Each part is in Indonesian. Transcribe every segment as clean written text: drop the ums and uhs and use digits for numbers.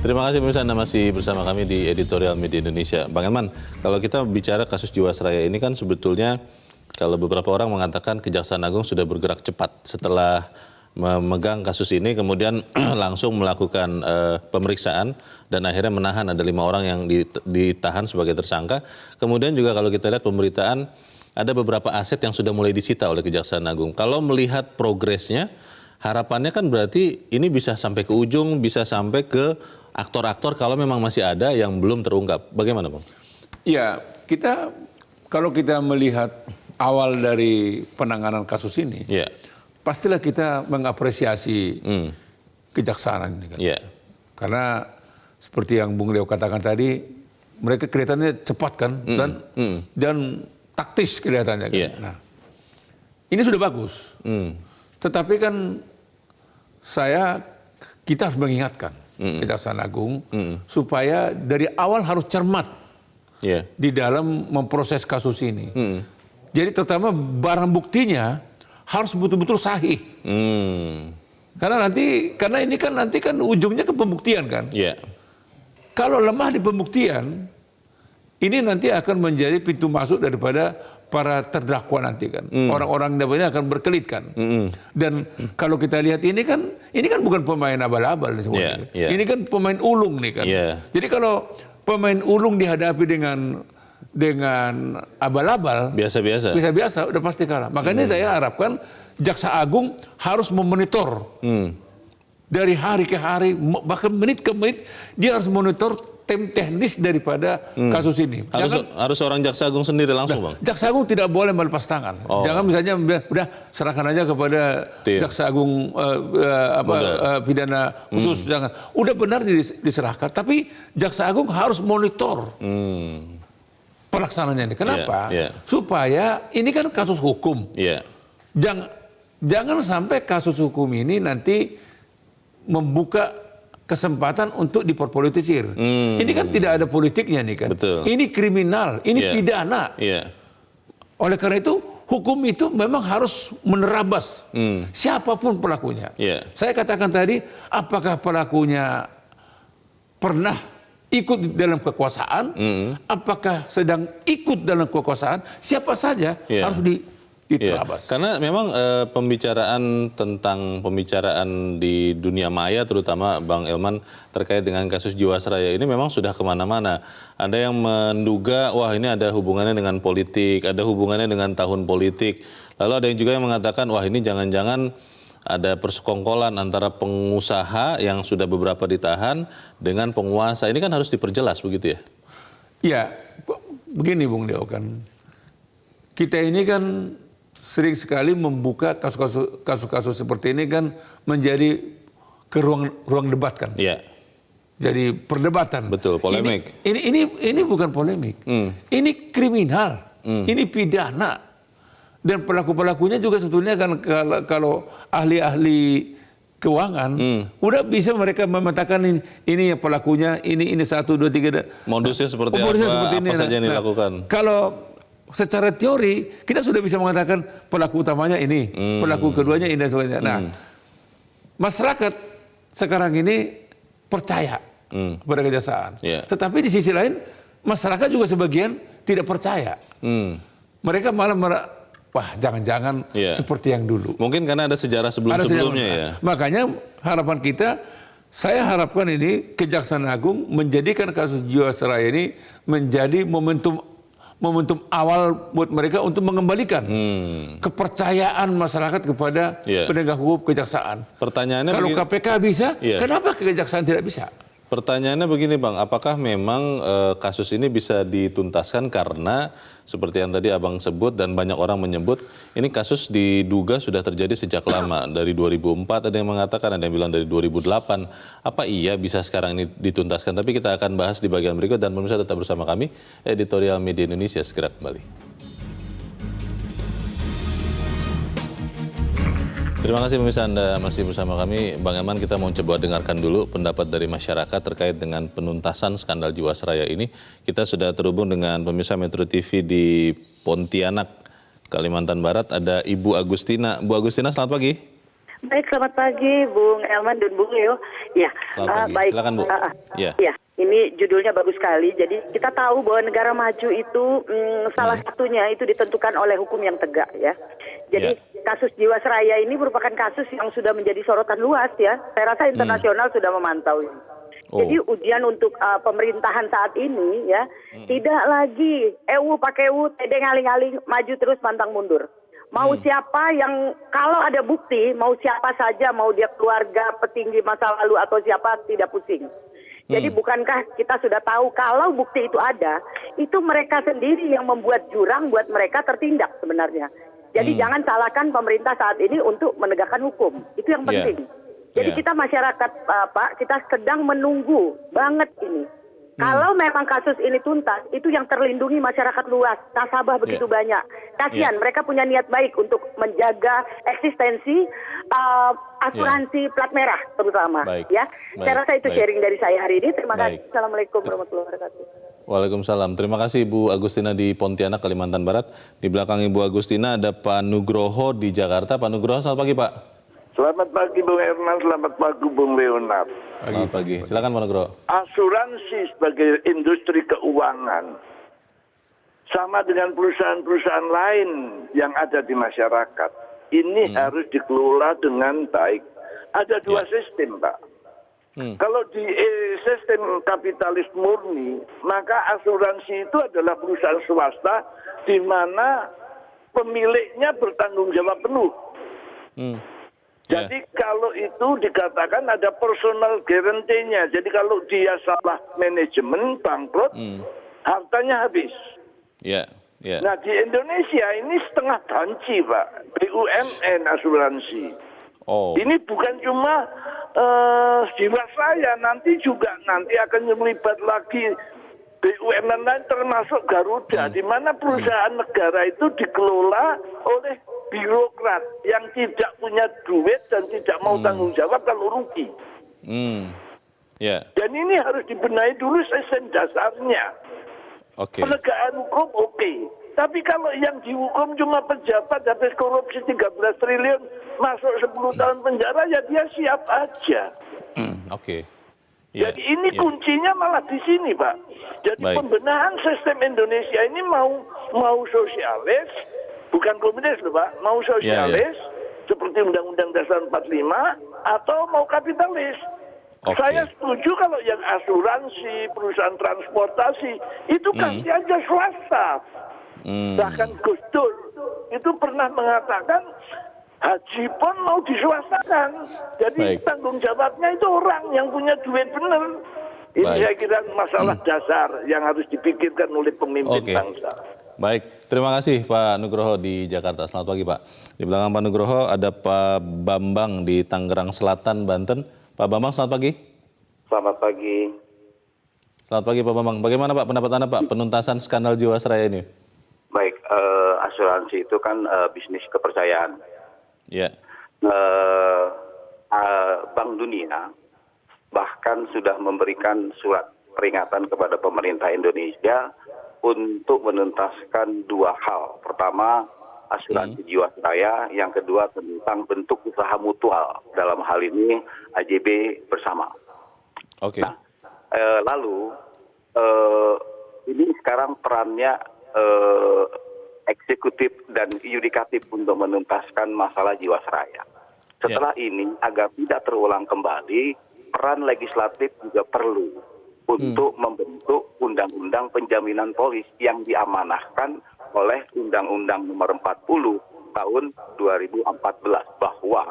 Terima kasih pemirsa, Anda masih bersama kami di Editorial Media Indonesia. Bang Elman, kalau kita bicara kasus Jiwasraya ini kan sebetulnya kalau beberapa orang mengatakan Kejaksaan Agung sudah bergerak cepat setelah memegang kasus ini, kemudian langsung melakukan pemeriksaan dan akhirnya menahan ada 5 orang yang ditahan sebagai tersangka. Kemudian juga kalau kita lihat pemberitaan ada beberapa aset yang sudah mulai disita oleh Kejaksaan Agung. Kalau melihat progresnya, harapannya kan berarti ini bisa sampai ke ujung, bisa sampai ke aktor-aktor kalau memang masih ada yang belum terungkap. Bagaimana, Bang? Ya, kalau kita melihat awal dari penanganan kasus ini, pastilah kita mengapresiasi kejaksaan ini kan. Karena seperti yang Bung Leo katakan tadi, mereka kelihatannya cepat kan dan taktis kelihatannya kan. Nah, ini sudah bagus. Tetapi kan kita harus mengingatkan Kejaksaan Agung supaya dari awal harus cermat di dalam memproses kasus ini. Jadi terutama barang buktinya harus betul-betul sahih. Karena ini kan nanti kan ujungnya ke pembuktian kan. Kalau lemah di pembuktian, ini nanti akan menjadi pintu masuk daripada para terdakwa nanti kan. Orang-orang ini akan berkelit kan. Dan kalau kita lihat ini kan bukan pemain abal-abal semuanya. Ini kan pemain ulung nih kan. Jadi kalau pemain ulung dihadapi dengan abal-abal, biasa-biasa udah pasti kalah. Makanya saya harapkan Jaksa Agung harus memonitor dari hari ke hari, bahkan menit ke menit, dia harus monitor tim teknis daripada kasus ini. Harus seorang Jaksa Agung sendiri langsung, Bang? Jaksa Agung tidak boleh melepas tangan. Jangan misalnya udah serahkan aja kepada Jaksa Agung pidana khusus. Jangan. Udah benar diserahkan, tapi Jaksa Agung harus monitor pelaksanaannya ini. Kenapa? Supaya ini kan kasus hukum. Jangan sampai kasus hukum ini nanti membuka kesempatan untuk diperpolitisir. Ini kan tidak ada politiknya nih kan. Ini kriminal, ini pidana. Oleh karena itu, hukum itu memang harus menerabas siapapun pelakunya. Saya katakan tadi, apakah pelakunya pernah ikut dalam kekuasaan, apakah sedang ikut dalam kekuasaan, siapa saja harus diterabas. Karena memang pembicaraan di dunia maya terutama Bang Elman terkait dengan kasus Jiwasraya ini memang sudah kemana-mana. Ada yang menduga wah ini ada hubungannya dengan politik, ada hubungannya dengan tahun politik. Lalu ada yang juga yang mengatakan wah ini jangan-jangan ada persekongkolan antara pengusaha yang sudah beberapa ditahan dengan penguasa. Ini kan harus diperjelas begitu ya? Ya, begini Bung Leo kan. Kita ini kan sering sekali membuka kasus-kasus seperti ini kan menjadi ke ruang debat kan. Jadi perdebatan. Betul, polemik. Ini bukan polemik. Ini kriminal. Ini pidana. Dan pelaku-pelakunya juga sebetulnya kan kalau ahli-ahli keuangan udah bisa mereka memetakan ini ya pelakunya, ini 1, 2, 3. Modusnya seperti apa saja yang dilakukan. Kalau secara teori kita sudah bisa mengatakan pelaku utamanya ini, pelaku keduanya ini dan sebagainya. Nah, masyarakat sekarang ini percaya kepada kejaksaan. Tetapi di sisi lain masyarakat juga sebagian tidak percaya. Mereka malah wah jangan-jangan seperti yang dulu. Mungkin karena ada sejarah sebelum-sebelumnya ya. Makanya harapan kita, saya harapkan ini Kejaksaan Agung menjadikan kasus Jiwasraya ini menjadi momentum awal buat mereka untuk mengembalikan kepercayaan masyarakat kepada penegak hukum kejaksaan. Pertanyaannya kalau KPK bisa, kenapa kejaksaan tidak bisa? Pertanyaannya begini Bang, apakah memang kasus ini bisa dituntaskan karena seperti yang tadi Abang sebut dan banyak orang menyebut ini kasus diduga sudah terjadi sejak lama dari 2004 ada yang mengatakan, ada yang bilang dari 2008. Apa iya bisa sekarang ini dituntaskan? Tapi kita akan bahas di bagian berikut dan pemirsa tetap bersama kami Editorial Media Indonesia segera kembali. Terima kasih pemirsa, Anda masih bersama kami. Bang Elman, kita mau coba dengarkan dulu pendapat dari masyarakat terkait dengan penuntasan skandal Jiwasraya ini. Kita sudah terhubung dengan pemirsa Metro TV di Pontianak, Kalimantan Barat. Ada Ibu Agustina. Bu Agustina, selamat pagi. Baik, selamat pagi Bung Elman dan Bung Leo. Ya, Selamat pagi. baik. Silakan, Bu. Ya. Ya, ini judulnya bagus sekali. Jadi kita tahu bahwa negara maju itu salah satunya itu ditentukan oleh hukum yang tegak ya. Jadi kasus Jiwasraya ini merupakan kasus yang sudah menjadi sorotan luas ya. Saya rasa internasional sudah memantau ini. Jadi ujian untuk pemerintahan saat ini ya, tidak lagi pakai tedeng aling-aling, maju terus pantang mundur. Mau siapa yang, kalau ada bukti, mau siapa saja, mau dia keluarga, petinggi masa lalu atau siapa, tidak pusing. Jadi bukankah kita sudah tahu kalau bukti itu ada, itu mereka sendiri yang membuat jurang buat mereka tertindak sebenarnya. Jadi jangan salahkan pemerintah saat ini untuk menegakkan hukum. Itu yang penting. Jadi kita masyarakat, Pak, kita sedang menunggu banget ini. Kalau memang kasus ini tuntas, itu yang terlindungi masyarakat luas, nasabah begitu banyak. Kasihan, mereka punya niat baik untuk menjaga eksistensi asuransi plat merah terutama. Ya, saya rasa itu sharing dari saya hari ini. Terima kasih. Assalamualaikum warahmatullahi wabarakatuh. Waalaikumsalam. Terima kasih Bu Agustina di Pontianak, Kalimantan Barat. Di belakang Ibu Agustina ada Pak Nugroho di Jakarta. Pak Nugroho, selamat pagi Pak. Selamat pagi Bung Herman, selamat pagi Bung Leonard. Selamat pagi. Silakan Pak Nugroho. Asuransi sebagai industri keuangan sama dengan perusahaan-perusahaan lain yang ada di masyarakat. Ini harus dikelola dengan baik. Ada dua sistem, Pak. Kalau di sistem kapitalis murni, maka asuransi itu adalah perusahaan swasta di mana pemiliknya bertanggung jawab penuh. Jadi kalau itu dikatakan ada personal guarantee-nya. Jadi kalau dia salah manajemen, bangkrut, hartanya habis. Nah di Indonesia ini setengah banci Pak, BUMN asuransi. Ini bukan cuma Jiwasraya, nanti akan melibat lagi BUMN lain termasuk Garuda, di mana perusahaan negara itu dikelola oleh birokrat yang tidak punya duit dan tidak mau tanggung jawab kalau rugi. Dan ini harus dibenahi dulu sistem dasarnya. Penegakan hukum tapi kalau yang dihukum cuma pejabat habis korupsi 13 triliun masuk 10 tahun penjara, ya dia siap aja. Jadi ini kuncinya malah di sini Pak. Jadi pembenahan sistem Indonesia ini mau sosialis, bukan komunis loh Pak, mau sosialis seperti Undang-Undang Dasar 45 atau mau kapitalis. Saya setuju kalau yang asuransi, perusahaan transportasi itu kasih aja swasta. Bahkan Gus Dur itu pernah mengatakan haji pun mau diswastakan. Jadi tanggung jawabnya itu orang yang punya duit benar. Ini saya kira masalah dasar yang harus dipikirkan oleh pemimpin bangsa. Baik, terima kasih Pak Nugroho di Jakarta. Selamat pagi Pak. Di belakang Pak Nugroho ada Pak Bambang di Tangerang Selatan, Banten. Pak Bambang, selamat pagi. Selamat pagi. Selamat pagi Pak Bambang. Bagaimana Pak pendapat Anda Pak penuntasan skandal Jiwasraya ini? Baik, asuransi itu kan bisnis kepercayaan. Bank Dunia bahkan sudah memberikan surat peringatan kepada pemerintah Indonesia untuk menuntaskan dua hal. Pertama, asuransi Jiwasraya. Yang kedua, tentang bentuk usaha mutual. Dalam hal ini, AJB bersama. Nah, lalu, ini sekarang perannya eksekutif dan yudikatif untuk menuntaskan masalah Jiwasraya. Setelah ini, agar tidak terulang kembali, peran legislatif juga perlu untuk membentuk undang-undang penjaminan polis yang diamanahkan oleh Undang-Undang Nomor 40 tahun 2014 bahwa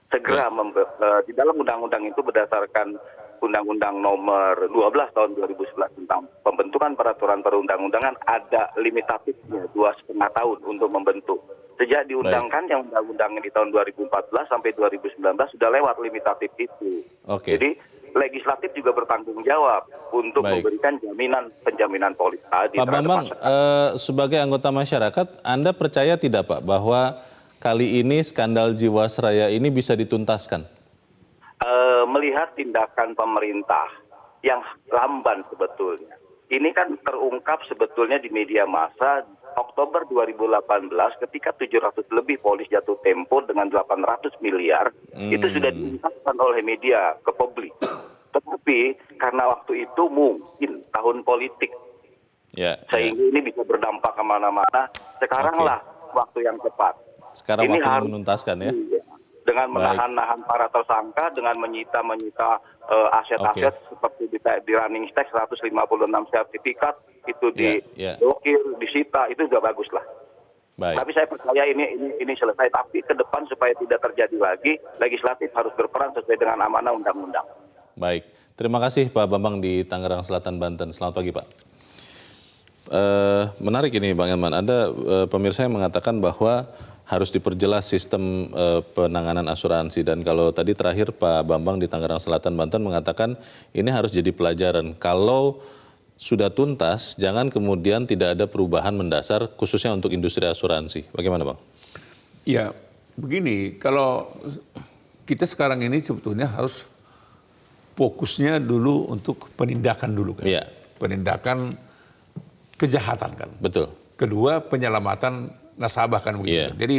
segera di dalam undang-undang itu berdasarkan Undang-Undang Nomor 12 tahun 2011 tentang pembentukan peraturan perundang-undangan ada limitatifnya 2,5 tahun untuk membentuk. Sejak diundangkan yang undang-undang di tahun 2014 sampai 2019 sudah lewat limitatif itu. Jadi legislatif juga bertanggung jawab untuk memberikan penjaminan polis tadi. Pak Bambang, sebagai anggota masyarakat, Anda percaya tidak Pak bahwa kali ini skandal Jiwasraya ini bisa dituntaskan? Melihat tindakan pemerintah yang lamban sebetulnya. Ini kan terungkap sebetulnya di media massa Oktober 2018 ketika 700 lebih polis jatuh tempo dengan 800 miliar itu sudah diungkapkan oleh media ke publik. Tetapi karena waktu itu mungkin tahun politik sehingga ini bisa berdampak kemana-mana. Sekaranglah waktu yang tepat. Sekarang ini waktu harus menuntaskan ya. Dengan menahan-nahan para tersangka, dengan menyita aset-aset seperti di running stack 156 sertifikat itu diblokir, disita, itu sudah bagus lah. Tapi saya percaya ini selesai. Tapi ke depan supaya tidak terjadi lagi, legislatif harus berperan sesuai dengan amanah undang-undang. Baik, terima kasih Pak Bambang di Tangerang Selatan, Banten. Selamat pagi Pak. Menarik ini Bang Elman, ada pemirsa yang mengatakan bahwa harus diperjelas sistem penanganan asuransi, dan kalau tadi terakhir Pak Bambang di Tangerang Selatan, Banten mengatakan ini harus jadi pelajaran. Kalau sudah tuntas, jangan kemudian tidak ada perubahan mendasar khususnya untuk industri asuransi. Bagaimana Bang? Ya, begini, kalau kita sekarang ini sebetulnya harus fokusnya dulu untuk penindakan dulu kan. Iya. Penindakan kejahatan kan. Betul. Kedua, penyelamatan nasabah kan begitu. Iya. Jadi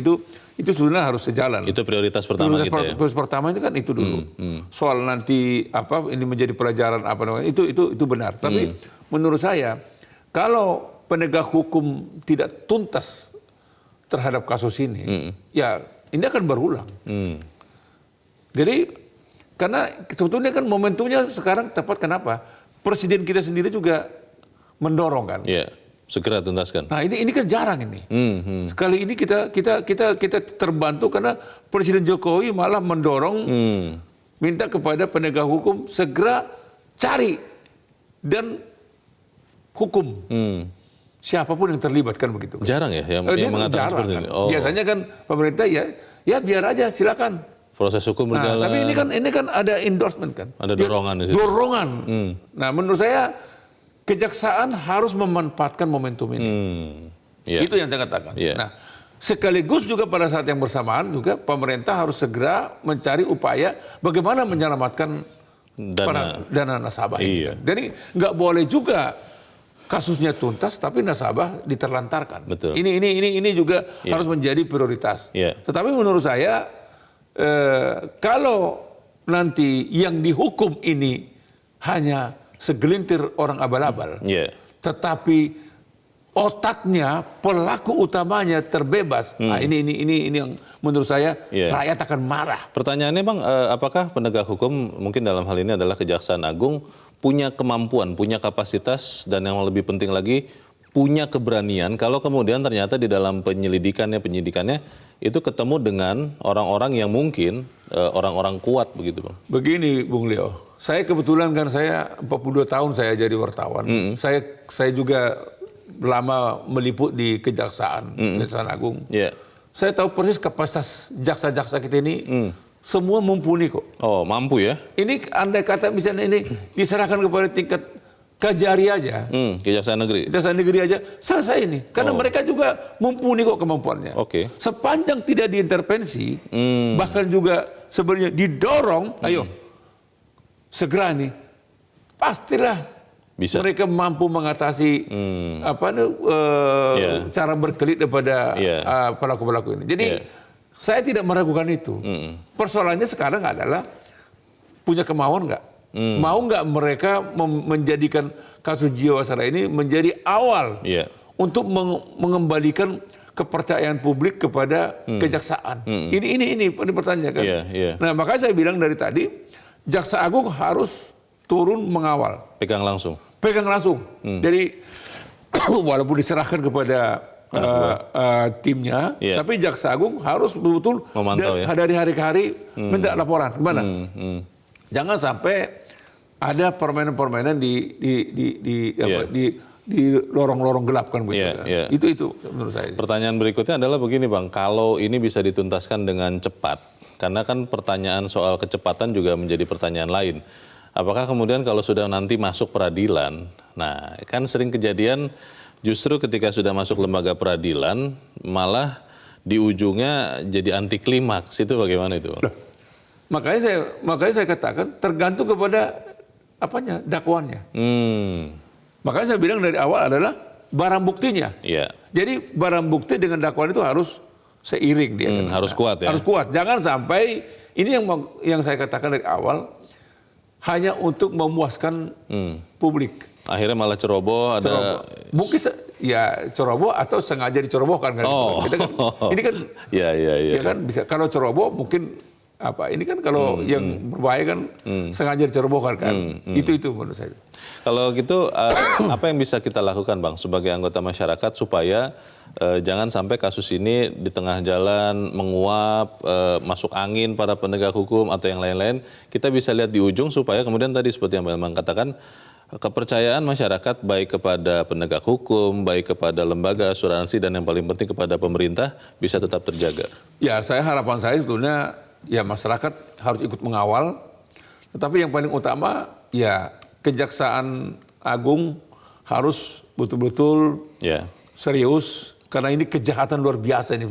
itu sebenarnya harus sejalan. Itu prioritas pertama kita ya. Prioritas pertama itu kan itu dulu. Soal nanti apa ini menjadi pelajaran apa namanya itu benar. Tapi menurut saya kalau penegak hukum tidak tuntas terhadap kasus ini, ya ini akan berulang. Jadi karena sebetulnya kan momentumnya sekarang tepat, kenapa? Presiden kita sendiri juga mendorong kan. Iya. Segera tuntaskan. Nah ini kan jarang ini. Sekali ini kita terbantu karena Presiden Jokowi malah mendorong, minta kepada penegak hukum segera cari dan hukum siapapun yang terlibat kan begitu. Jarang ya yang mengatakan seperti ini. Oh. Biasanya kan pemerintah ya biar aja, silakan. Proses hukum berjalan. Tapi ini kan ada endorsement kan. Ada dorongan di situ. Dorongan. Nah menurut saya Kejaksaan harus memanfaatkan momentum ini. Itu yang saya katakan. Nah, sekaligus juga pada saat yang bersamaan juga pemerintah harus segera mencari upaya bagaimana menyelamatkan dana nasabah. Jadi nggak boleh juga kasusnya tuntas tapi nasabah diterlantarkan. Betul. Ini juga harus menjadi prioritas. Tetapi menurut saya kalau nanti yang dihukum ini hanya segelintir orang abal-abal, tetapi otaknya, pelaku utamanya terbebas. Nah, ini yang menurut saya rakyat akan marah. Pertanyaannya Bang, apakah penegak hukum mungkin dalam hal ini adalah Kejaksaan Agung punya kemampuan, punya kapasitas, dan yang lebih penting lagi punya keberanian kalau kemudian ternyata di dalam penyidikannya itu ketemu dengan orang-orang yang mungkin orang-orang kuat begitu Bang? Begini Bung Leo. Saya kebetulan kan saya 42 tahun saya jadi wartawan. Saya juga lama meliput di Kejaksaan Agung. Saya tahu persis kapasitas jaksa-jaksa kita ini semua mumpuni kok. Oh, mampu ya? Ini andai kata misalnya ini diserahkan kepada tingkat Kajari aja. Kejaksaan Negeri. Kejaksaan Negeri aja selesai ini. Karena mereka juga mumpuni kok kemampuannya. Sepanjang tidak diintervensi, bahkan juga sebenarnya didorong, ayo segera nih, pastilah bisa. Mereka mampu mengatasi cara berkelit daripada pelaku-pelaku ini. Jadi saya tidak meragukan itu. Persoalannya sekarang adalah punya kemauan nggak? Mau nggak mereka menjadikan kasus Jiwasraya ini menjadi awal untuk mengembalikan kepercayaan publik kepada kejaksaan. Ini pertanyaan kan. Nah makanya saya bilang dari tadi, Jaksa Agung harus turun mengawal. Pegang langsung. Jadi walaupun diserahkan kepada timnya, tapi Jaksa Agung harus betul-betul dari hari ke hari minta laporan. Gimana? Jangan sampai ada permainan-permainan di lorong-lorong gelap kan begitu. Itu menurut saya. Pertanyaan berikutnya adalah begini Bang, kalau ini bisa dituntaskan dengan cepat, karena kan pertanyaan soal kecepatan juga menjadi pertanyaan lain. Apakah kemudian kalau sudah nanti masuk peradilan, nah kan sering kejadian justru ketika sudah masuk lembaga peradilan malah di ujungnya jadi anti klimaks, itu bagaimana itu Bang? Makanya saya katakan tergantung kepada dakwaannya. Makanya saya bilang dari awal adalah barang buktinya. Iya. Jadi barang bukti dengan dakwaan itu harus seiring dia. Harus kuat ya. Harus kuat. Jangan sampai ini yang saya katakan dari awal hanya untuk memuaskan publik. Akhirnya malah ceroboh, ada Mungkin ya ceroboh atau sengaja dicerobohkan kan. Kita kan ini kan ya kan bisa kalau ceroboh mungkin apa ini kan kalau yang berbahaya kan sengaja dicerobohkan kan. Itu menurut saya. Kalau gitu apa yang bisa kita lakukan Bang sebagai anggota masyarakat supaya jangan sampai kasus ini di tengah jalan menguap, masuk angin para penegak hukum atau yang lain-lain, kita bisa lihat di ujung supaya kemudian tadi seperti yang Bang katakan, kepercayaan masyarakat baik kepada penegak hukum, baik kepada lembaga asuransi dan yang paling penting kepada pemerintah bisa tetap terjaga. Ya, harapan saya sebetulnya ya masyarakat harus ikut mengawal, tetapi yang paling utama ya Kejaksaan Agung harus betul-betul serius karena ini kejahatan luar biasa ini.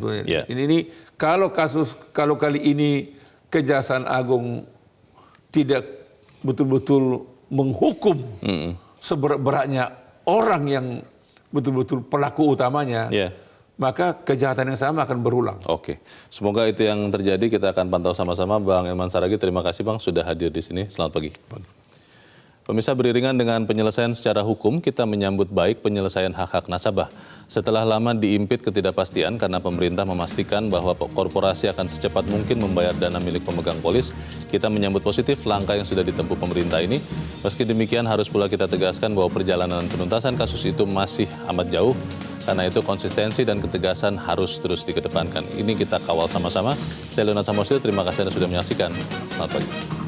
Ini kalau kali ini Kejaksaan Agung tidak betul-betul menghukum seberat-beratnya orang yang betul-betul pelaku utamanya, maka kejahatan yang sama akan berulang. Oke, semoga itu yang terjadi. Kita akan pantau sama-sama. Bang Elman Saragih, terima kasih Bang sudah hadir di sini. Selamat pagi. Pemirsa, beriringan dengan penyelesaian secara hukum, kita menyambut baik penyelesaian hak-hak nasabah. Setelah lama diimpit ketidakpastian karena pemerintah memastikan bahwa korporasi akan secepat mungkin membayar dana milik pemegang polis, kita menyambut positif langkah yang sudah ditempuh pemerintah ini. Meski demikian, harus pula kita tegaskan bahwa perjalanan penuntasan kasus itu masih amat jauh. Karena itu konsistensi dan ketegasan harus terus dikedepankan. Ini kita kawal sama-sama. Saya Leonard Samosir, terima kasih Anda sudah menyaksikan. Selamat pagi.